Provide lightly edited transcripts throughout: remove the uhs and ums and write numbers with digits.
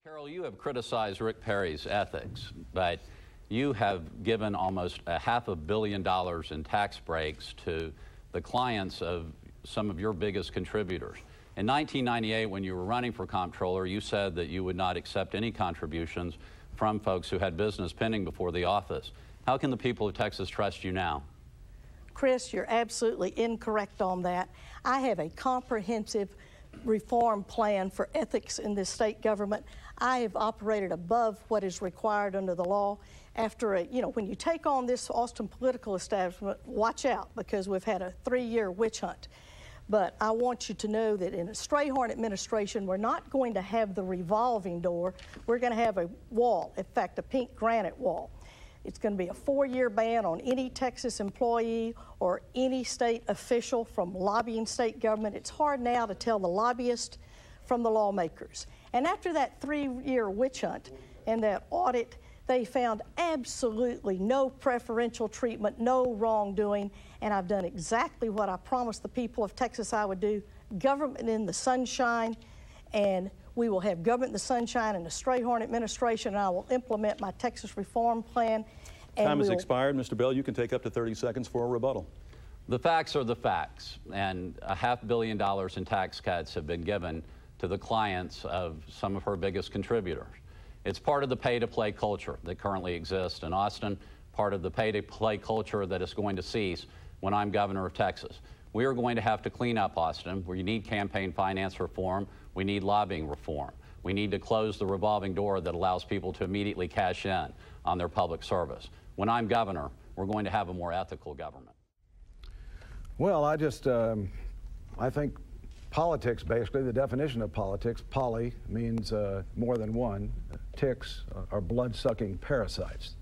Carol, you have criticized Rick Perry's ethics, but you have given almost $500 million in tax breaks to the clients of some of your biggest contributors. In 1998, when you were running for comptroller, you said that you would not accept any contributions from folks who had business pending before the office. How can the people of Texas trust you now? Chris, you're absolutely incorrect on that. I have a comprehensive reform plan for ethics in this state government. I have operated above what is required under the law. After when you take on this Austin political establishment, watch out, because we've had a 3-year witch hunt. But I want you to know that in a Strayhorn administration, we're not going to have the revolving door. We're going to have a wall, in fact, a pink granite wall. It's going to be a 4-year ban on any Texas employee or any state official from lobbying state government. It's hard now to tell the lobbyists from the lawmakers. And after that 3-year witch hunt and that audit, they found absolutely no preferential treatment, no wrongdoing, and I've done exactly what I promised the people of Texas I would do: government in the sunshine, and we will have government in the sunshine and the Strayhorn administration, and I will implement my Texas reform plan. Time has expired. Mr. Bell, you can take up to 30 seconds for a rebuttal. The facts are the facts, and $500 million in tax cuts have been given to the clients of some of her biggest contributors. It's part of the pay-to-play culture that currently exists in Austin, part of the pay-to-play culture that is going to cease when I'm governor of Texas. We are going to have to clean up Austin. We need campaign finance reform. We need lobbying reform. We need to close the revolving door that allows people to immediately cash in on their public service. When I'm governor, we're going to have a more ethical government. Well, I think politics, basically, the definition of politics, poly means more than one. Ticks are blood-sucking parasites.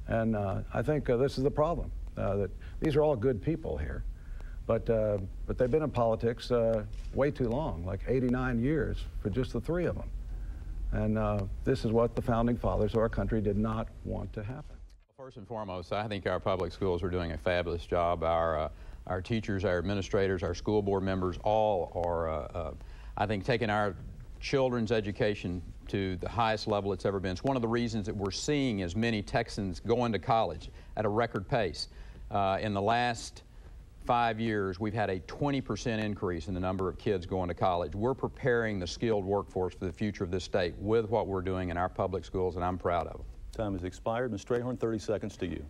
And I think this is the problem, that these are all good people here, but they've been in politics way too long, like 89 years for just the 3 of them. And this is what the founding fathers of our country did not want to happen. First and foremost, I think our public schools are doing a fabulous job. Our teachers, our administrators, our school board members, all are, I think, taking our children's education to the highest level it's ever been. It's one of the reasons that we're seeing as many Texans going to college at a record pace. In the last 5 years, we've had a 20% increase in the number of kids going to college. We're preparing the skilled workforce for the future of this state with what we're doing in our public schools, and I'm proud of them. Time has expired. Ms. Strayhorn, 30 seconds to you.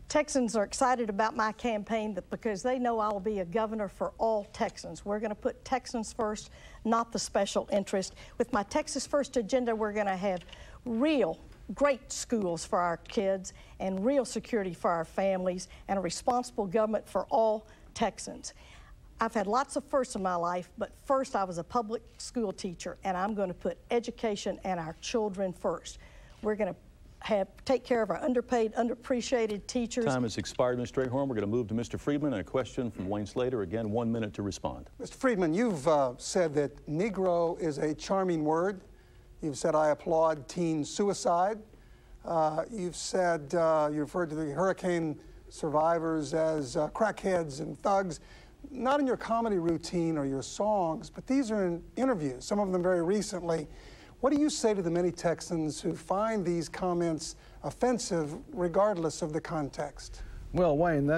Texans are excited about my campaign because they know I will be a governor for all Texans. We're going to put Texans first, not the special interest. With my Texas First agenda, we're going to have real great schools for our kids and real security for our families and a responsible government for all Texans. I've had lots of firsts in my life, but first I was a public school teacher, and I'm going to put education and our children first. We're going to take care of our underpaid, underappreciated teachers. Time has expired, Ms. Strayhorn. We're going to move to Mr. Friedman and a question from Wayne Slater. Again, 1 minute to respond. Mr. Friedman, you've said that Negro is a charming word. You've said, I applaud teen suicide. You've said, you referred to the hurricane survivors as crackheads and thugs. Not in your comedy routine or your songs, but these are in interviews, some of them very recently. What do you say to the many Texans who find these comments offensive regardless of the context? Well, Wayne,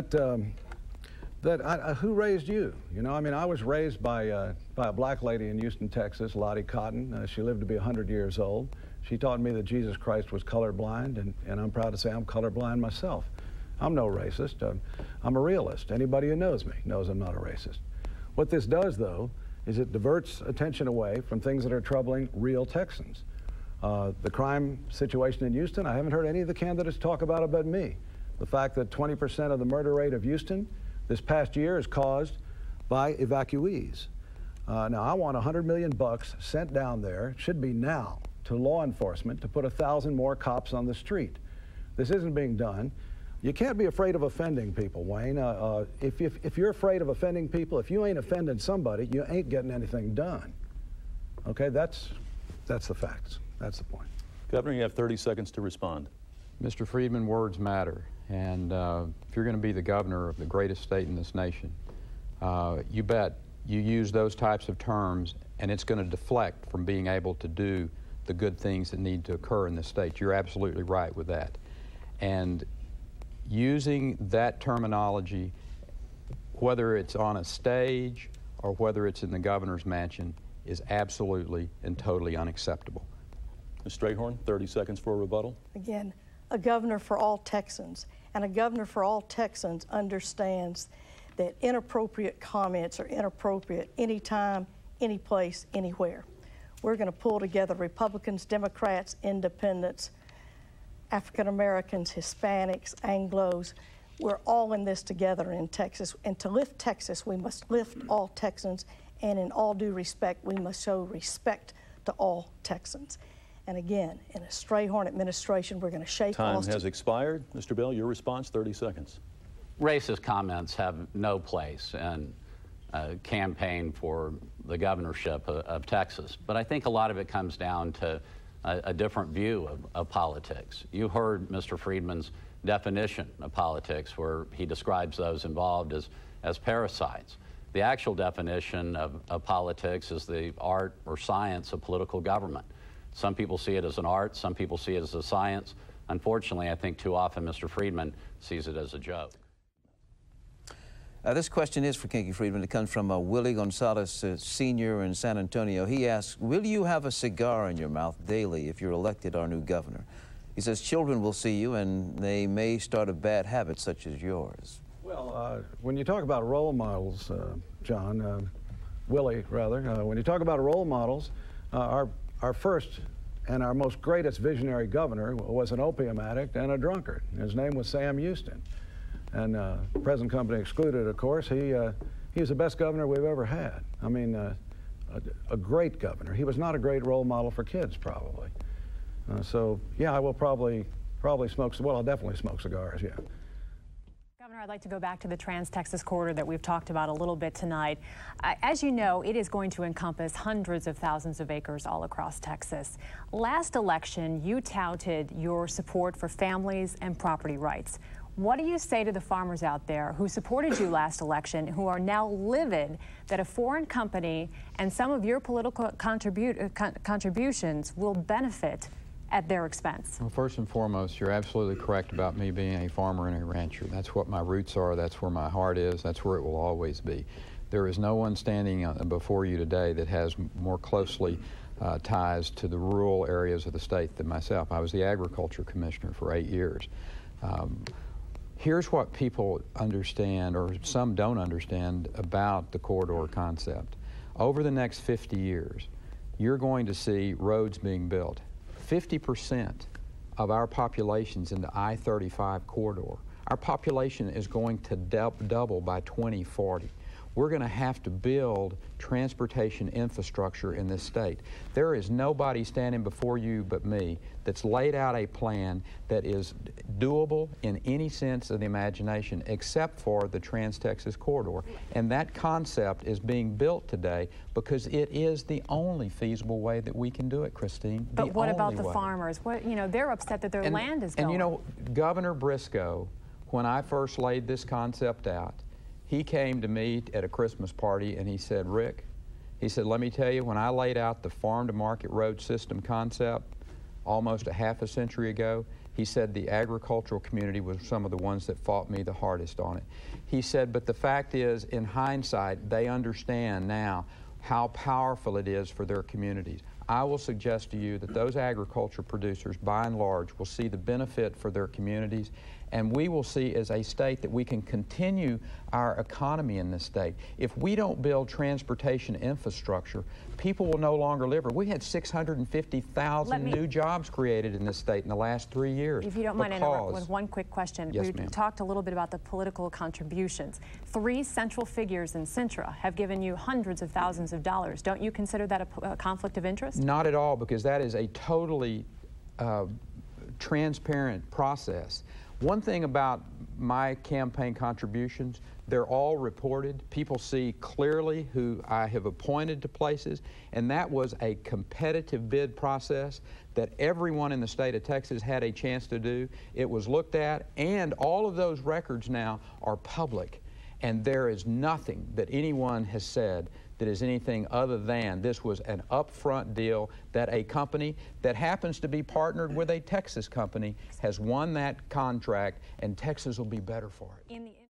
who raised you? You know, I mean, I was raised by a black lady in Houston, Texas, Lottie Cotton. She lived to be 100 years old. She taught me that Jesus Christ was colorblind, and I'm proud to say I'm colorblind myself. I'm no racist. I'm a realist. Anybody who knows me knows I'm not a racist. What this does, though, is it diverts attention away from things that are troubling real Texans. The crime situation in Houston, I haven't heard any of the candidates talk about it but me. The fact that 20% of the murder rate of Houston this past year is caused by evacuees. Now, I want $100 million sent down there, should be now, to law enforcement to put 1,000 more cops on the street. This isn't being done. You can't be afraid of offending people, Wayne. If you're afraid of offending people, if you ain't offending somebody, you ain't getting anything done. Okay, that's the facts. That's the point. Governor, you have 30 seconds to respond. Mr. Friedman, words matter. And if you're going to be the governor of the greatest state in this nation, you bet you use those types of terms, and it's going to deflect from being able to do the good things that need to occur in the state. You're absolutely right with that. And using that terminology, whether it's on a stage or whether it's in the governor's mansion, is absolutely and totally unacceptable. Ms. Strayhorn, 30 seconds for a rebuttal. Again, a governor for all Texans, and a governor for all Texans understands that inappropriate comments are inappropriate anytime, any place, anywhere. We're going to pull together Republicans, Democrats, Independents, African Americans, Hispanics, Anglos. We're all in this together in Texas. And to lift Texas, we must lift all Texans, and in all due respect, we must show respect to all Texans. And again, in a Strayhorn administration, we're going to shape Time Austin. has expired. Mr. Bell, your response, 30 seconds. Racist comments have no place in a campaign for the governorship of Texas. But I think a lot of it comes down to a different view of politics. You heard Mr. Friedman's definition of politics, where he describes those involved as parasites. The actual definition of politics is the art or science of political government. Some people see it as an art, some people see it as a science. Unfortunately, I think too often Mr. Friedman sees it as a joke. This question is for Kinky Friedman. It comes from Willie Gonzalez, Sr. in San Antonio. He asks, will you have a cigar in your mouth daily if you're elected our new governor? He says children will see you and they may start a bad habit such as yours. Well, when you talk about role models, John, Willie rather, when you talk about role models, our first and our most greatest visionary governor was an opium addict and a drunkard. His name was Sam Houston. And present company excluded, of course. He was the best governor we've ever had. I mean, a great governor. He was not a great role model for kids, probably. So, yeah, I will probably smoke, well, I'll definitely smoke cigars, yeah. Governor, I'd like to go back to the Trans-Texas Corridor that we've talked about a little bit tonight. As you know, it is going to encompass hundreds of thousands of acres all across Texas. Last election, you touted your support for families and property rights. What do you say to the farmers out there who supported you last election, who are now livid that a foreign company and some of your political contributions will benefit at their expense? Well, first and foremost, you're absolutely correct about me being a farmer and a rancher. That's what my roots are. That's where my heart is. That's where it will always be. There is no one standing before you today that has more closely ties to the rural areas of the state than myself. I was the agriculture commissioner for 8 years. Here's what people understand, or some don't understand, about the corridor concept. Over the next 50 years, you're going to see roads being built. 50% of our population's in the I-35 corridor. Our population is going to double by 2040. We're going to have to build transportation infrastructure in this state. There is nobody standing before you but me that's laid out a plan that is doable in any sense of the imagination except for the Trans-Texas Corridor. And that concept is being built today because it is the only feasible way that we can do it, Christine. But what about the farmers? What, you know, they're upset that their land is going. And you know, Governor Briscoe, when I first laid this concept out, he came to me at a Christmas party and he said, Rick, he said, let me tell you, when I laid out the farm-to-market road system concept almost a half a century ago, he said the agricultural community was some of the ones that fought me the hardest on it. He said, but the fact is, in hindsight, they understand now how powerful it is for their communities. I will suggest to you that those agriculture producers, by and large, will see the benefit for their communities, and we will see as a state that we can continue our economy in this state. If we don't build transportation infrastructure, people will no longer live here. We had 650,000 new jobs created in this state in the last 3 years. If you don't mind interrupting with one quick question. Yes, we talked a little bit about the political contributions. 3 central figures in Sintra have given you hundreds of thousands of dollars. Don't you consider that a conflict of interest? Not at all, because that is a totally transparent process. One thing about my campaign contributions, they're all reported. People see clearly who I have appointed to places, and that was a competitive bid process that everyone in the state of Texas had a chance to do. It was looked at, and all of those records now are public. And there is nothing that anyone has said that is anything other than this was an upfront deal that a company that happens to be partnered with a Texas company has won that contract, and Texas will be better for it.